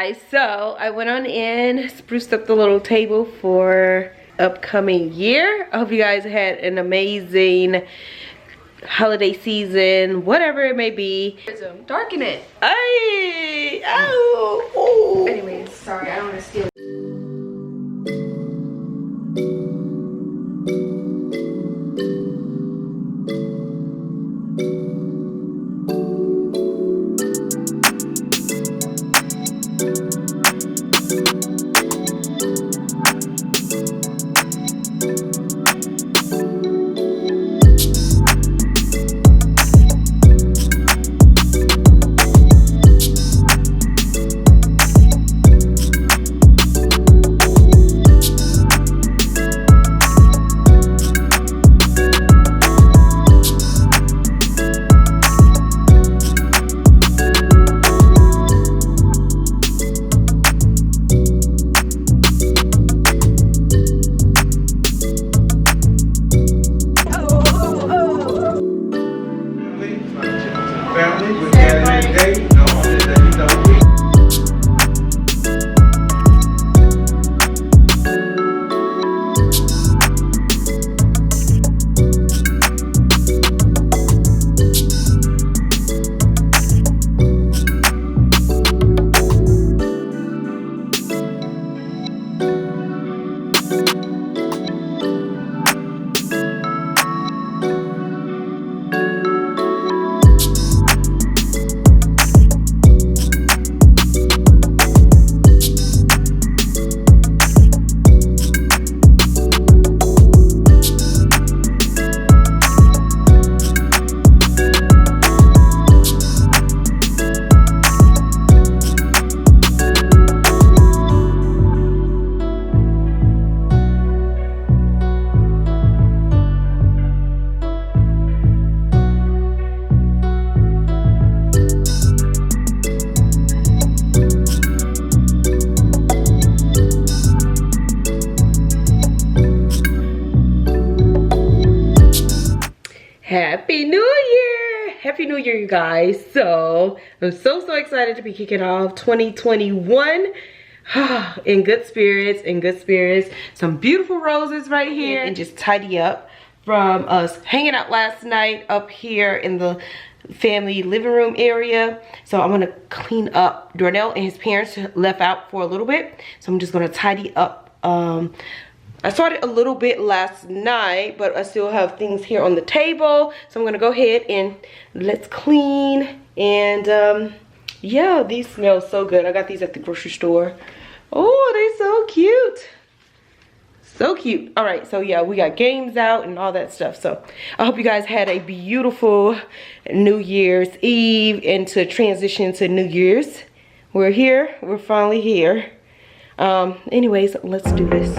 guys, so I went on in, spruced up the little table for upcoming year. I hope you guys had an amazing holiday season, whatever it may be. Darken it. Ay, ow, ooh. Anyways, sorry, I don't want to steal. Happy New Year! Happy New Year, you guys. So, I'm so excited to be kicking off 2021 in good spirits, Some beautiful roses right here. And just tidy up from us hanging out last night up here in the family living room area. So I'm gonna clean up. Darnell and his parents left out for a little bit. So I'm just gonna tidy up. I started a little bit last night, but I still have things here on the table. So I'm gonna go ahead and let's clean. And yeah, these smell so good. I got these at the grocery store. Oh, they're so cute. So cute. All right, so yeah, we got games out and all that stuff. So I hope you guys had a beautiful New Year's Eve and to transition to New Year's. We're here, we're finally here. Anyways, let's do this.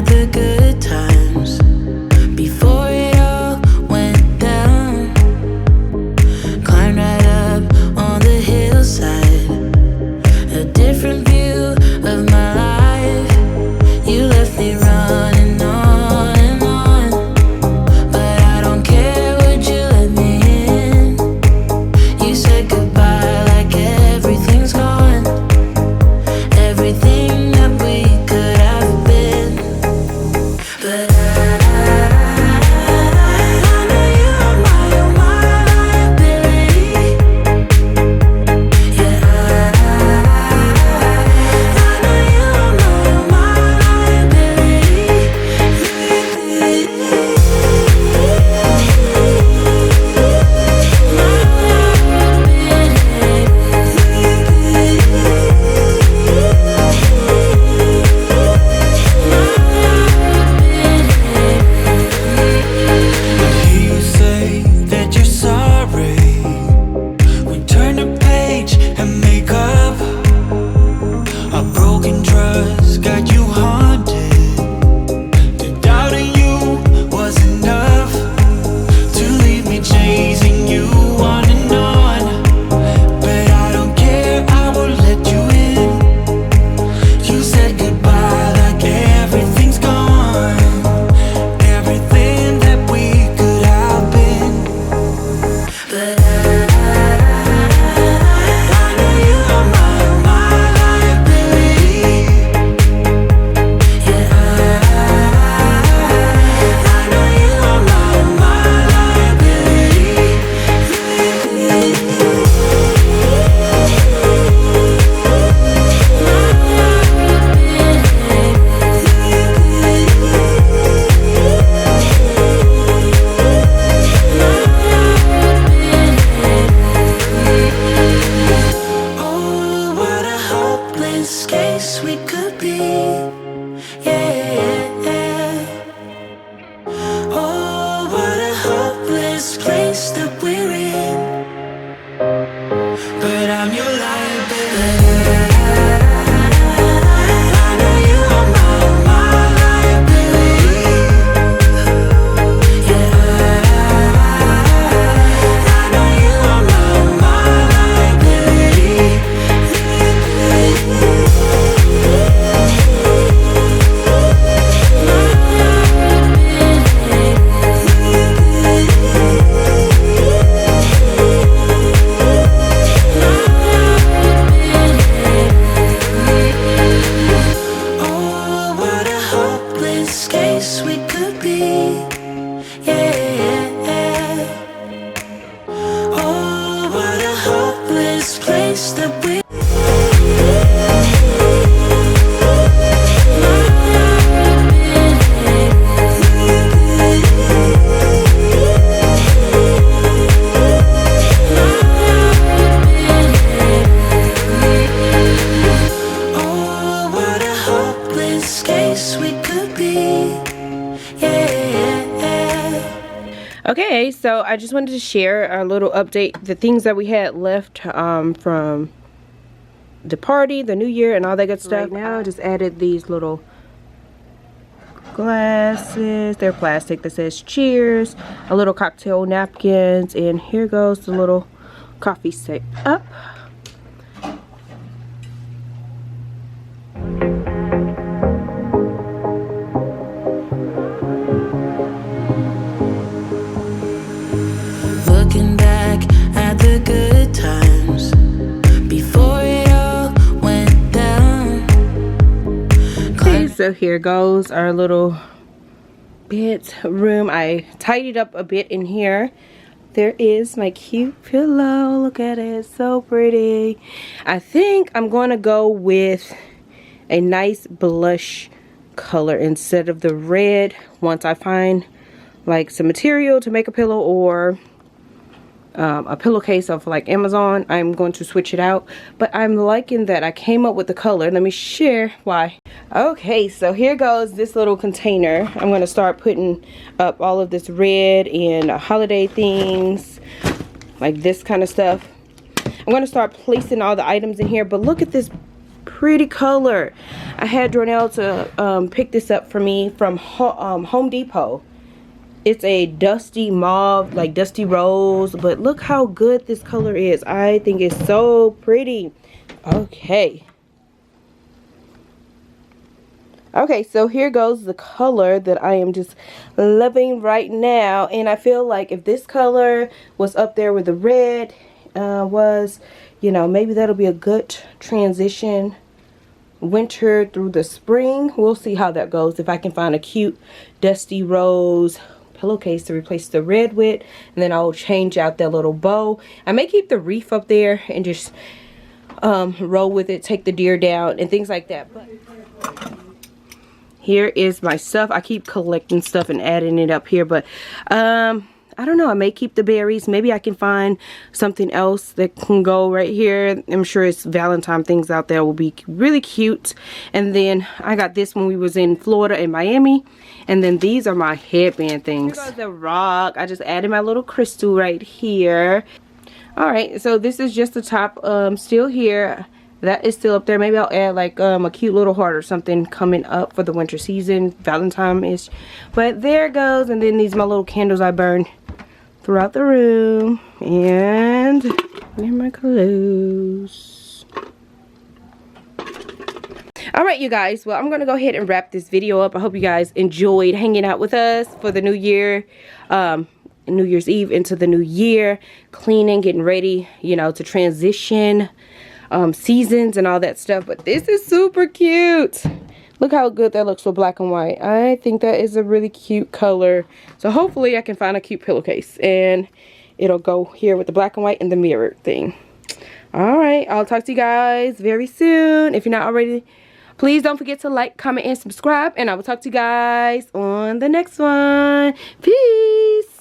The good times before it all went down. Climbed right up on the hillside, a different view of my life. You left me running on and on, but I don't care, would you let me in? hopeless place that we're in, but I'm your liability. I know you are my liability. Yeah, I know you are my liability. Oh, what a hopeless case we could be. Yeah. Oh, what a hopeless place that we. Oh, what a hopeless case we could be. Yeah. Okay, so I just wanted to share a little update, the things that we had left from the party, the new year, and all that good stuff. Right now, I just added these little glasses. They're plastic that says cheers, a little cocktail napkins, and here goes the little coffee set up. Looking back at the good times before it all went down. Okay, so here goes our little bedroom. I tidied up a bit in here. There is my cute pillow. Look at it, it's so pretty. I think I'm going to go with a nice blush color instead of the red. Once I find like some material to make a pillow or a pillowcase off like Amazon, I'm going to switch it out. But I'm liking that I came up with the color. Let me share why. Okay, so here goes this little container. I'm going to start putting up all of this red and holiday things, like this kind of stuff. I'm going to start placing all the items in here, but look at this pretty color. I had Dronell to pick this up for me from Home Depot. It's a dusty mauve, like dusty rose, but look how good this color is. I think it's so pretty. Okay, so here goes the color that I am just loving right now. And I feel like if this color was up there with the red was, you know, maybe that'll be a good transition winter through the spring. We'll see how that goes. If I can find a cute dusty rose pillowcase to replace the red with, and then I'll change out that little bow. I may keep the wreath up there and just roll with it, take the deer down and things like that. But here is my stuff. I keep collecting stuff and adding it up here, but I don't know, I may keep the berries. Maybe I can find something else that can go right here. I'm sure it's Valentine things out there will be really cute. And then I got this when we was in Florida and Miami. And then these are my headband things. Here goes the rock. I just added my little crystal right here. Alright, so this is just the top still here. That is still up there. Maybe I'll add like a cute little heart or something coming up for the winter season, Valentine-ish. But there it goes. And then these are my little candles I burn throughout the room. And there are my clothes. Alright, you guys, well, I'm gonna go ahead and wrap this video up. I hope you guys enjoyed hanging out with us for the new year, New Year's Eve into the new year, cleaning, getting ready, you know, to transition seasons and all that stuff. But this is super cute. Look how good that looks with black and white. I think that is a really cute color. So hopefully I can find a cute pillowcase and it'll go here with the black and white and the mirror thing. Alright, I'll talk to you guys very soon. If you're not already, please don't forget to like, comment, and subscribe. And I will talk to you guys on the next one. Peace.